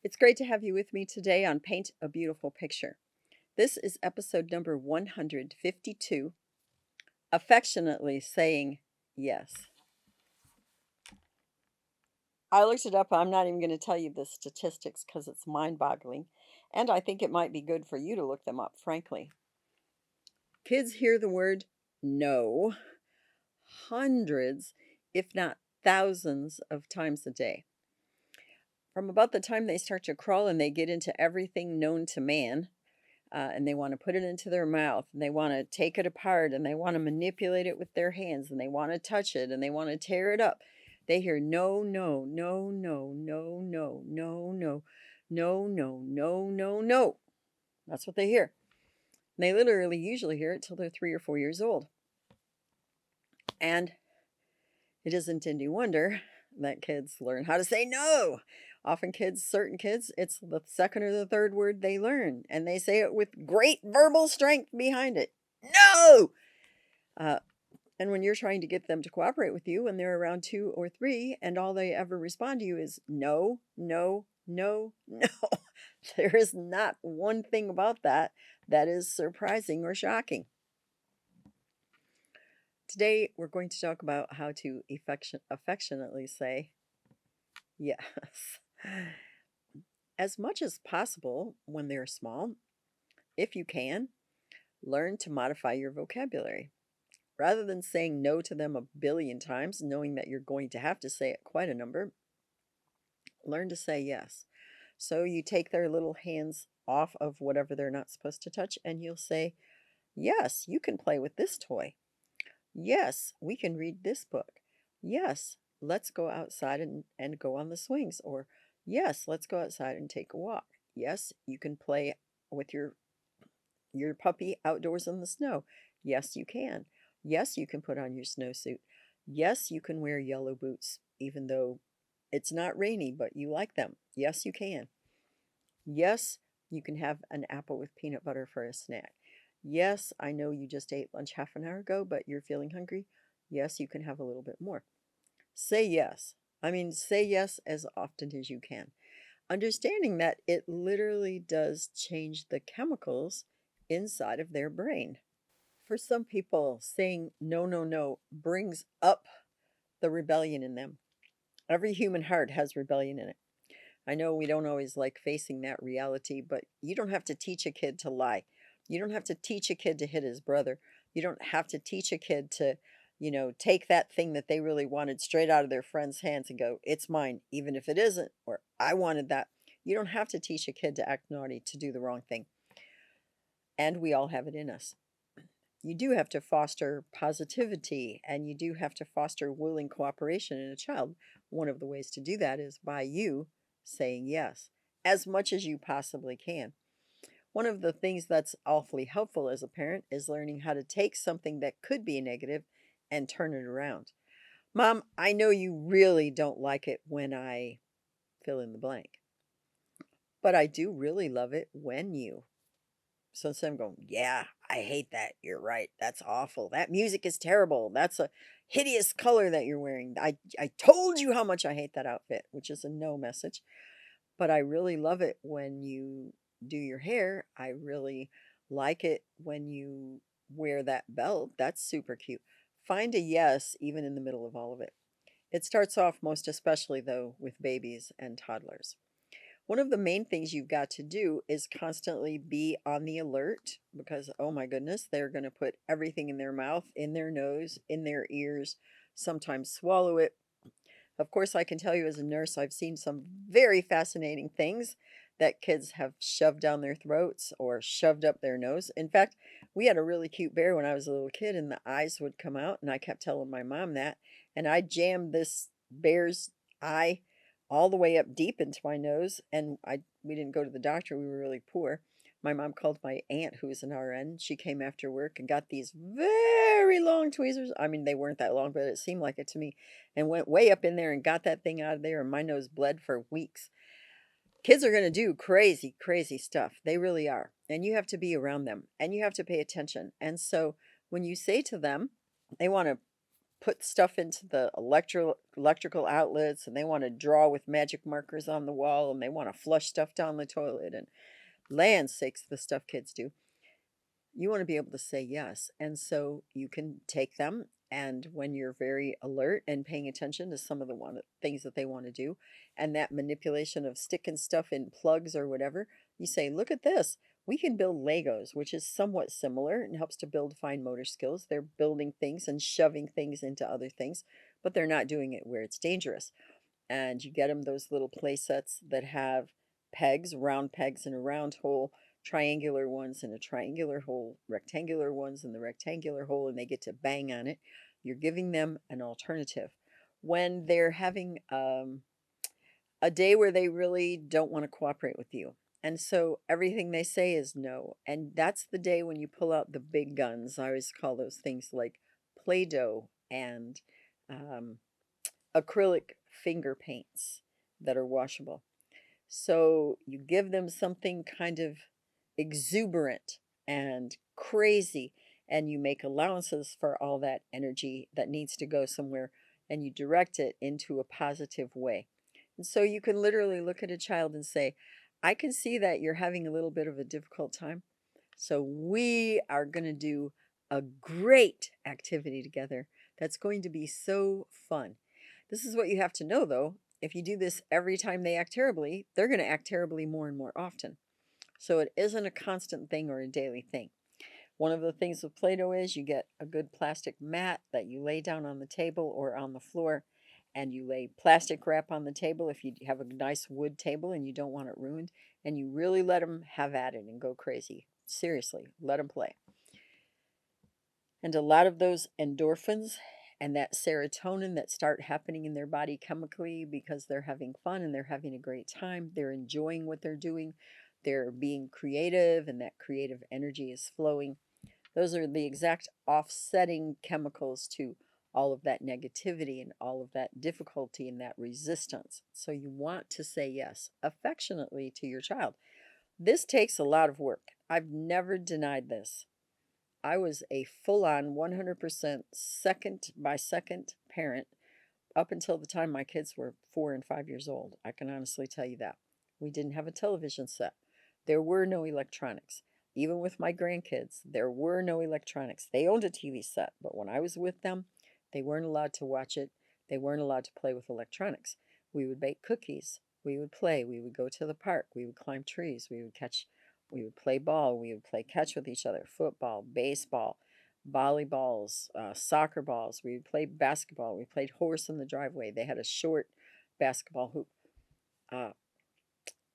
It's great to have you with me today on Paint a Beautiful Picture. This is episode number 152, Affectionately Saying Yes. I looked it up. I'm not even going to tell you the statistics because it's mind-boggling, and I think it might be good for you to look them up, frankly. Kids hear the word no hundreds, if not thousands, of times a day. From about the time they start to crawl and they get into everything known to man, and they want to put it into their mouth, and they want to take it apart, and they want to manipulate it with their hands, and they want to touch it, and they want to tear it up. They hear no, no, no, no, no, no, no, no, no, no, no, no, no. That's what they hear. And they literally usually hear it till they're 3 or 4 years old. And it isn't any wonder that kids learn how to say no. Often certain kids, it's the second or the third word they learn, and they say it with great verbal strength behind it. No! Uh, and when you're trying to get them to cooperate with you when they're around 2 or 3, and all they ever respond to you is no, no, no, no, there is not one thing about that that is surprising or shocking. Today, we're going to talk about how to affectionately say yes. As much as possible when they're small, if you can, learn to modify your vocabulary. Rather than saying no to them a billion times, knowing that you're going to have to say it quite a number, learn to say yes. So you take their little hands off of whatever they're not supposed to touch, and you'll say, yes, you can play with this toy. Yes, we can read this book. Yes, let's go outside and go on the swings. Or, yes, let's go outside and take a walk. Yes, you can play with your puppy outdoors in the snow. Yes, you can. Yes, you can put on your snowsuit. Yes, you can wear yellow boots, even though it's not rainy, but you like them. Yes, you can. Yes, you can have an apple with peanut butter for a snack. Yes, I know you just ate lunch half an hour ago, but you're feeling hungry. Yes, you can have a little bit more. Say yes. I mean, say yes as often as you can. Understanding that it literally does change the chemicals inside of their brain. For some people, saying no, no, no brings up the rebellion in them. Every human heart has rebellion in it. I know we don't always like facing that reality, but you don't have to teach a kid to lie. You don't have to teach a kid to hit his brother. You don't have to teach a kid to, take that thing that they really wanted straight out of their friend's hands and go, it's mine, even if it isn't, or I wanted that. You don't have to teach a kid to act naughty, to do the wrong thing. And we all have it in us. You do have to foster positivity, and you do have to foster willing cooperation in a child. One of the ways to do that is by you saying yes as much as you possibly can. One of the things that's awfully helpful as a parent is learning how to take something that could be negative and turn it around. Mom, I know you really don't like it when I fill in the blank, but I do really love it when you. So instead of going, yeah, I hate that. You're right. That's awful. That music is terrible. That's a hideous color that you're wearing. I told you how much I hate that outfit, which is a no message. But I really love it when you do your hair. I really like it when you wear that belt. That's super cute. Find a yes even in the middle of all of it. It starts off most especially, though, with babies and toddlers. One of the main things you've got to do is constantly be on the alert because, oh my goodness, they're going to put everything in their mouth, in their nose, in their ears, sometimes swallow it. Of course, I can tell you as a nurse, I've seen some very fascinating things that kids have shoved down their throats or shoved up their nose. In fact, we had a really cute bear when I was a little kid, and the eyes would come out, and I kept telling my mom that. And I jammed this bear's eye all the way up deep into my nose, and we didn't go to the doctor. We were really poor. My mom called my aunt, who was an RN. She came after work and got these very long tweezers. I mean, they weren't that long, but it seemed like it to me, and went way up in there and got that thing out of there, and my nose bled for weeks. Kids are going to do crazy, crazy stuff. They really are. And you have to be around them, and you have to pay attention. And so when you say to them, they want to put stuff into the electrical outlets, and they want to draw with magic markers on the wall, and they want to flush stuff down the toilet, and land sakes, the stuff kids do. You want to be able to say yes. And so you can take them, and when you're very alert and paying attention to some of the things that they want to do, and that manipulation of sticking stuff in plugs or whatever, you say, look at this. We can build Legos, which is somewhat similar and helps to build fine motor skills. They're building things and shoving things into other things, but they're not doing it where it's dangerous. And you get them those little play sets that have pegs, round pegs in a round hole, triangular ones in a triangular hole, rectangular ones in the rectangular hole, and they get to bang on it. You're giving them an alternative. When they're having a day where they really don't want to cooperate with you, and so everything they say is no, and that's the day when you pull out the big guns. I always call those things like Play Doh and um, acrylic finger paints that are washable. So you give them something kind of exuberant and crazy, and you make allowances for all that energy that needs to go somewhere, and you direct it into a positive way. And so you can literally look at a child and say, I can see that you're having a little bit of a difficult time. So we are going to do a great activity together that's going to be so fun. This is what you have to know, though. If you do this every time they act terribly, they're going to act terribly more and more often. So it isn't a constant thing or a daily thing. One of the things with Play Doh is you get a good plastic mat that you lay down on the table or on the floor, and you lay plastic wrap on the table if you have a nice wood table and you don't want it ruined, and you really let them have at it and go crazy. Seriously, let them play. And a lot of those endorphins and that serotonin that start happening in their body chemically because they're having fun and they're having a great time, they're enjoying what they're doing, they're being creative, and that creative energy is flowing. Those are the exact offsetting chemicals to all of that negativity and all of that difficulty and that resistance. So you want to say yes affectionately to your child. This takes a lot of work. I've never denied this. I was a full on 100% second by second parent up until the time my kids were 4 and 5 years old. I can honestly tell you that. We didn't have a television set, there were no electronics. Even with my grandkids, there were no electronics. They owned a TV set, but when I was with them, they weren't allowed to watch it. They weren't allowed to play with electronics. We would bake cookies. We would play. We would go to the park. We would climb trees. We would play ball. We would play catch with each other, football, baseball, volleyballs, soccer balls. We would play basketball. We played horse in the driveway. They had a short basketball hoop. Uh,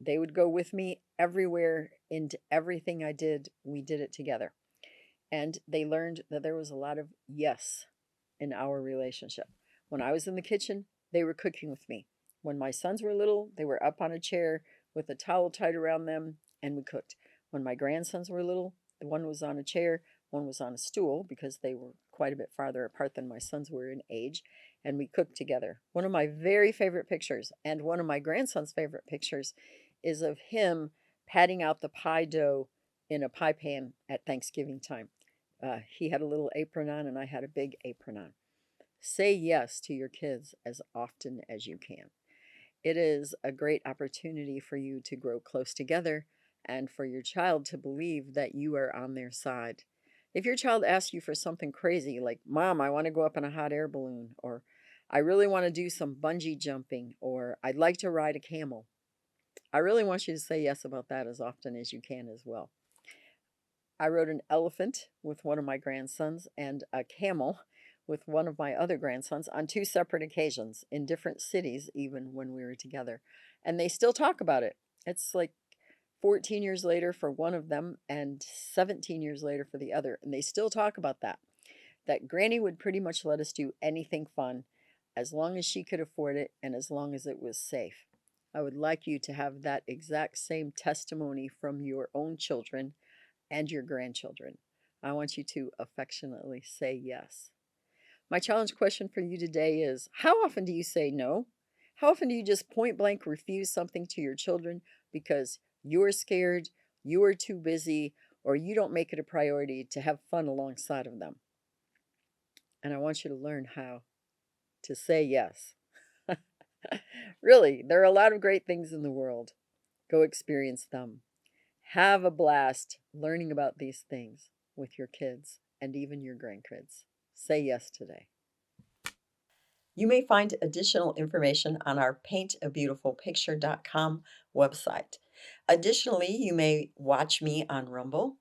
they would go with me everywhere into everything I did. We did it together. And they learned that there was a lot of yes in our relationship. When I was in the kitchen, they were cooking with me. When my sons were little, they were up on a chair with a towel tied around them and we cooked. When my grandsons were little, the one was on a chair, one was on a stool because they were quite a bit farther apart than my sons were in age, and we cooked together. One of my very favorite pictures, and one of my grandson's favorite pictures, is of him patting out the pie dough in a pie pan at Thanksgiving time. He had a little apron on, and I had a big apron on. Say yes to your kids as often as you can. It is a great opportunity for you to grow close together and for your child to believe that you are on their side. If your child asks you for something crazy, like, Mom, I want to go up in a hot air balloon, or I really want to do some bungee jumping, or I'd like to ride a camel, I really want you to say yes about that as often as you can as well. I rode an elephant with one of my grandsons and a camel with one of my other grandsons on two separate occasions in different cities, even when we were together. And they still talk about it. It's like 14 years later for one of them and 17 years later for the other. And they still talk about that. That Granny would pretty much let us do anything fun as long as she could afford it and as long as it was safe. I would like you to have that exact same testimony from your own children and your grandchildren. I want you to affectionately say yes. My challenge question for you today is, how often do you say no? How often do you just point blank refuse something to your children because you're scared, you are too busy, or you don't make it a priority to have fun alongside of them? and I want you to learn how to say yes. Really, there are a lot of great things in the world. Go experience them. Have a blast learning about these things with your kids and even your grandkids. Say yes today. You may find additional information on our paintabeautifulpicture.com website. Additionally, you may watch me on Rumble,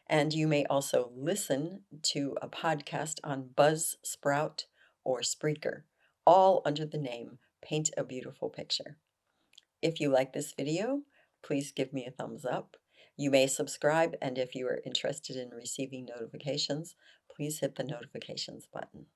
and you may also listen to a podcast on Buzzsprout or Spreaker, all under the name Paint a Beautiful Picture. If you like this video, please give me a thumbs up. You may subscribe, and if you are interested in receiving notifications, please hit the notifications button.